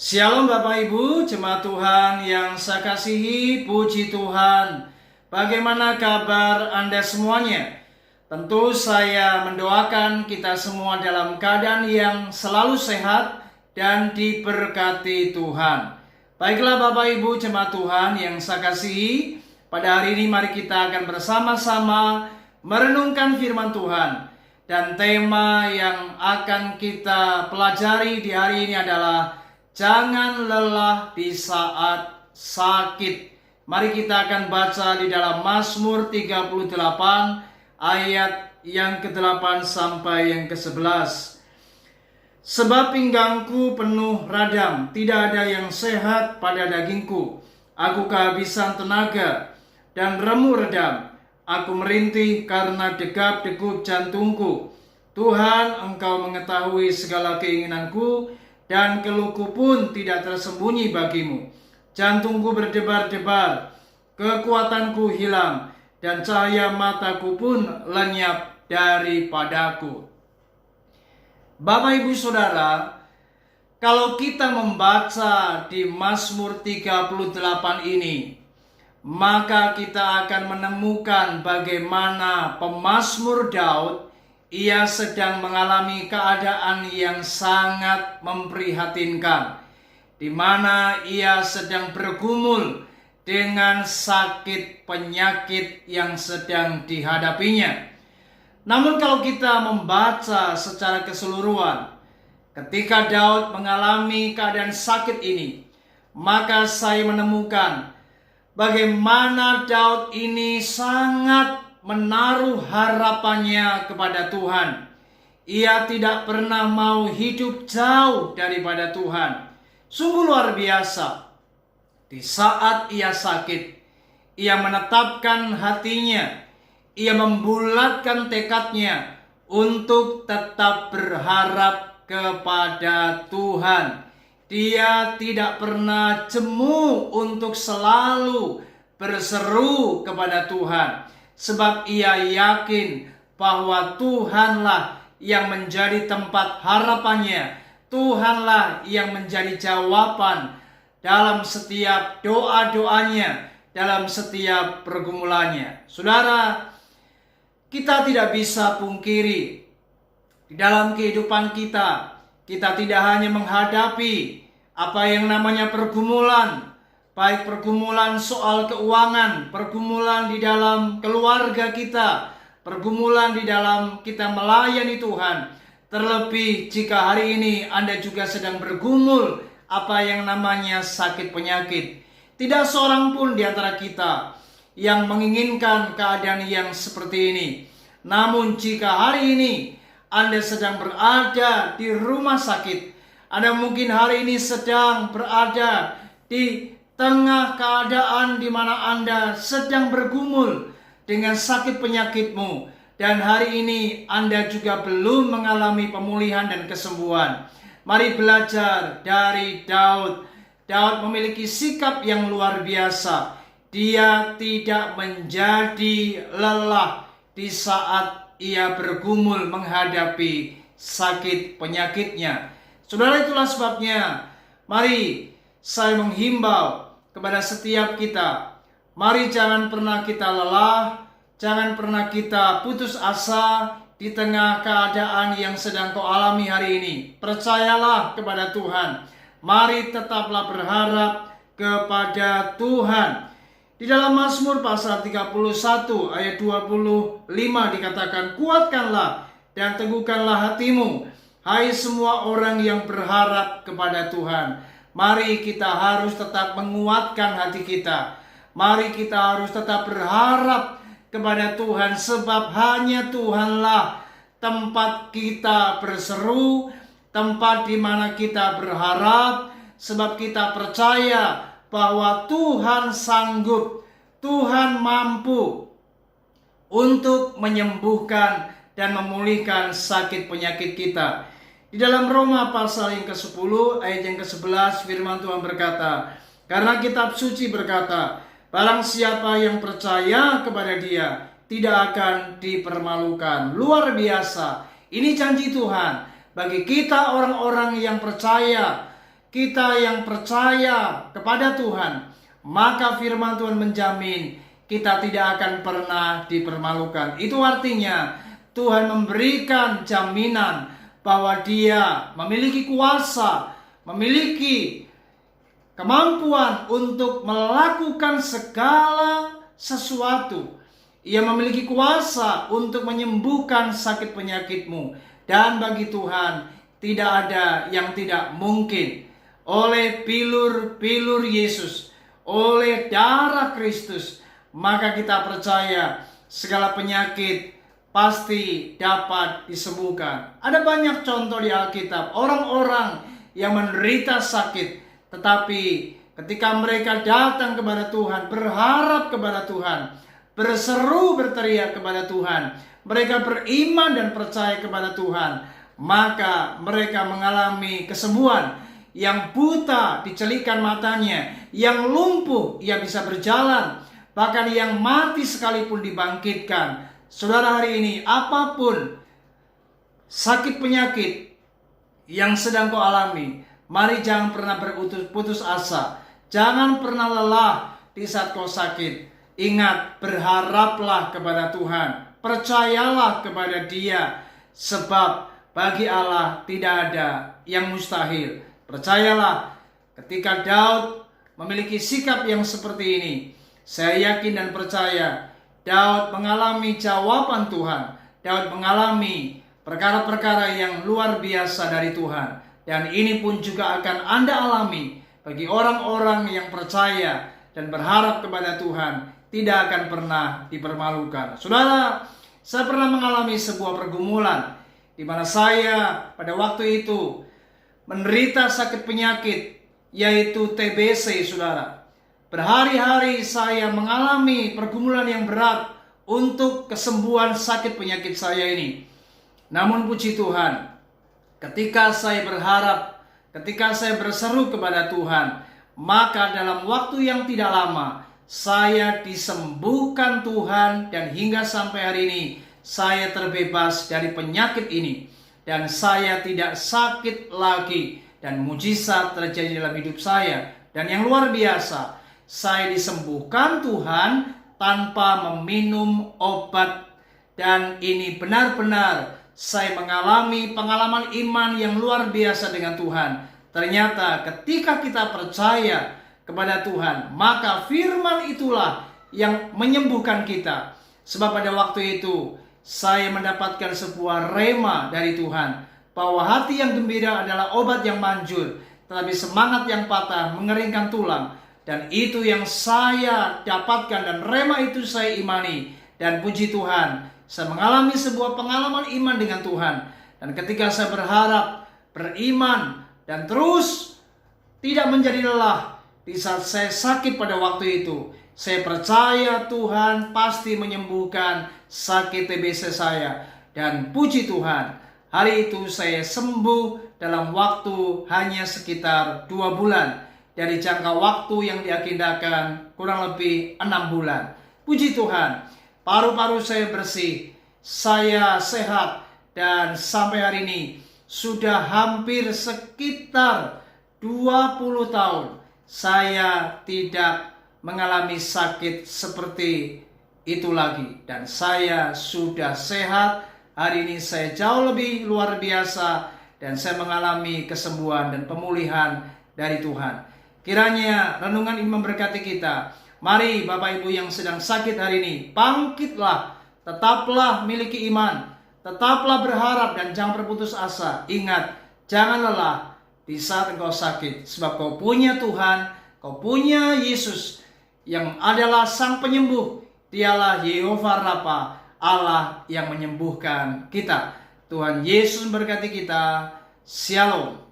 Shalom Bapak Ibu, jemaat Tuhan yang saya kasihi, puji Tuhan. Bagaimana kabar Anda semuanya? Tentu saya mendoakan kita semua dalam keadaan yang selalu sehat dan diberkati Tuhan. Baiklah Bapak Ibu jemaat Tuhan yang saya kasihi, pada hari ini mari kita akan bersama-sama merenungkan firman Tuhan. Dan tema yang akan kita pelajari di hari ini adalah jangan lelah di saat sakit. Mari kita akan baca di dalam Mazmur 38 ayat yang ke-8 sampai yang ke-11. Sebab pinggangku penuh radam, tidak ada yang sehat pada dagingku. Aku kehabisan tenaga dan remuk redam. Aku merintih karena degap-degup jantungku. Tuhan, Engkau mengetahui segala keinginanku, dan keluhku pun tidak tersembunyi bagimu. Jantungku berdebar-debar, kekuatanku hilang, dan cahaya mataku pun lenyap daripadaku. Bapak Ibu Saudara, kalau kita membaca di Mazmur 38 ini, maka kita akan menemukan bagaimana pemazmur Daud ia sedang mengalami keadaan yang sangat memprihatinkan, di mana ia sedang bergumul dengan sakit penyakit yang sedang dihadapinya. Namun kalau kita membaca secara keseluruhan, ketika Daud mengalami keadaan sakit ini, maka saya menemukan bagaimana Daud ini sangat menaruh harapannya kepada Tuhan. Ia tidak pernah mau hidup jauh daripada Tuhan. Sungguh luar biasa. Di saat ia sakit, ia menetapkan hatinya, ia membulatkan tekadnya untuk tetap berharap kepada Tuhan. Dia tidak pernah jemu untuk selalu berseru kepada Tuhan. Sebab ia yakin bahwa Tuhanlah yang menjadi tempat harapannya. Tuhanlah yang menjadi jawaban dalam setiap doa-doanya, dalam setiap pergumulannya. Saudara, kita tidak bisa pungkiri di dalam kehidupan kita, kita tidak hanya menghadapi apa yang namanya pergumulan, baik pergumulan soal keuangan, pergumulan di dalam keluarga kita, pergumulan di dalam kita melayani Tuhan. Terlebih jika hari ini Anda juga sedang bergumul apa yang namanya sakit penyakit. Tidak seorang pun di antara kita yang menginginkan keadaan yang seperti ini. Namun jika hari ini Anda sedang berada di rumah sakit, Anda mungkin hari ini sedang berada di tengah keadaan di mana Anda sedang bergumul dengan sakit penyakitmu, dan hari ini Anda juga belum mengalami pemulihan dan kesembuhan. Mari belajar dari Daud. Daud memiliki sikap yang luar biasa. Dia tidak menjadi lelah di saat ia bergumul menghadapi sakit penyakitnya. Saudara, itulah sebabnya mari saya menghimbau kepada setiap kita, mari jangan pernah kita lelah, jangan pernah kita putus asa di tengah keadaan yang sedang kau alami hari ini. Percayalah kepada Tuhan. Mari tetaplah berharap kepada Tuhan. Di dalam Mazmur pasal 31 ayat 25 dikatakan, kuatkanlah dan teguhkanlah hatimu, hai semua orang yang berharap kepada Tuhan. Mari kita harus tetap menguatkan hati kita. Mari kita harus tetap berharap kepada Tuhan, sebab hanya Tuhanlah tempat kita berseru, tempat di mana kita berharap, sebab kita percaya bahwa Tuhan sanggup, Tuhan mampu untuk menyembuhkan dan memulihkan sakit penyakit kita. Di dalam Roma pasal yang ke-10 ayat yang ke-11 firman Tuhan berkata, karena kitab suci berkata, barang siapa yang percaya kepada Dia tidak akan dipermalukan. Luar biasa. Ini janji Tuhan bagi kita orang-orang yang percaya kita yang percaya kepada Tuhan, maka firman Tuhan menjamin kita tidak akan pernah dipermalukan. Itu artinya Tuhan memberikan jaminan bahwa Dia memiliki kuasa, memiliki kemampuan untuk melakukan segala sesuatu. Ia memiliki kuasa untuk menyembuhkan sakit penyakitmu. Dan bagi Tuhan tidak ada yang tidak mungkin. Oleh pilur-pilur Yesus, oleh darah Kristus, maka kita percaya segala penyakit pasti dapat disembuhkan. Ada banyak contoh di Alkitab, orang-orang yang menderita sakit, tetapi ketika mereka datang kepada Tuhan, berharap kepada Tuhan, berseru berteriak kepada Tuhan, mereka beriman dan percaya kepada Tuhan, maka mereka mengalami kesembuhan. Yang buta dicelikan matanya, yang lumpuh ia bisa berjalan, bahkan yang mati sekalipun dibangkitkan. Saudara, hari ini apapun sakit penyakit yang sedang kau alami, mari jangan pernah berputus asa. Jangan pernah lelah di saat kau sakit. Ingat, berharaplah kepada Tuhan. Percayalah kepada Dia. Sebab bagi Allah tidak ada yang mustahil. Percayalah, ketika Daud memiliki sikap yang seperti ini, saya yakin dan percaya Daud mengalami jawaban Tuhan. Daud mengalami perkara-perkara yang luar biasa dari Tuhan. Dan ini pun juga akan Anda alami bagi orang-orang yang percaya dan berharap kepada Tuhan, tidak akan pernah dipermalukan. Saudara, saya pernah mengalami sebuah pergumulan di mana saya pada waktu itu menderita sakit penyakit, yaitu TBC, saudara. Berhari-hari saya mengalami pergumulan yang berat untuk kesembuhan sakit penyakit saya ini. Namun puji Tuhan, ketika saya berharap, ketika saya berseru kepada Tuhan, maka dalam waktu yang tidak lama, saya disembuhkan Tuhan, dan hingga sampai hari ini, saya terbebas dari penyakit ini. Dan saya tidak sakit lagi, dan mujizat terjadi dalam hidup saya. Dan yang luar biasa, saya disembuhkan Tuhan tanpa meminum obat. Dan ini benar-benar saya mengalami pengalaman iman yang luar biasa dengan Tuhan. Ternyata ketika kita percaya kepada Tuhan, maka firman itulah yang menyembuhkan kita. Sebab pada waktu itu saya mendapatkan sebuah rema dari Tuhan, bahwa hati yang gembira adalah obat yang manjur, tetapi semangat yang patah mengeringkan tulang. Dan itu yang saya dapatkan, dan rema itu saya imani. Dan puji Tuhan, saya mengalami sebuah pengalaman iman dengan Tuhan. Dan ketika saya berharap, beriman, dan terus tidak menjadi lelah di saat saya sakit pada waktu itu, saya percaya Tuhan pasti menyembuhkan sakit TBC saya. Dan puji Tuhan, hari itu saya sembuh dalam waktu hanya sekitar 2 bulan. Dari jangka waktu yang diagendakan kurang lebih 6 bulan. Puji Tuhan, paru-paru saya bersih, saya sehat, dan sampai hari ini sudah hampir sekitar 20 tahun saya tidak mengalami sakit seperti itu lagi. Dan saya sudah sehat. Hari ini saya jauh lebih luar biasa, dan saya mengalami kesembuhan dan pemulihan dari Tuhan. Kiranya renungan ini memberkati kita. Mari Bapak Ibu yang sedang sakit hari ini, bangkitlah, tetaplah miliki iman, tetaplah berharap, dan jangan berputus asa. Ingat, jangan lelah di saat engkau sakit, sebab kau punya Tuhan, kau punya Yesus yang adalah Sang Penyembuh. Dialah Yehova Rafa, Allah yang menyembuhkan kita. Tuhan Yesus memberkati kita. Shalom.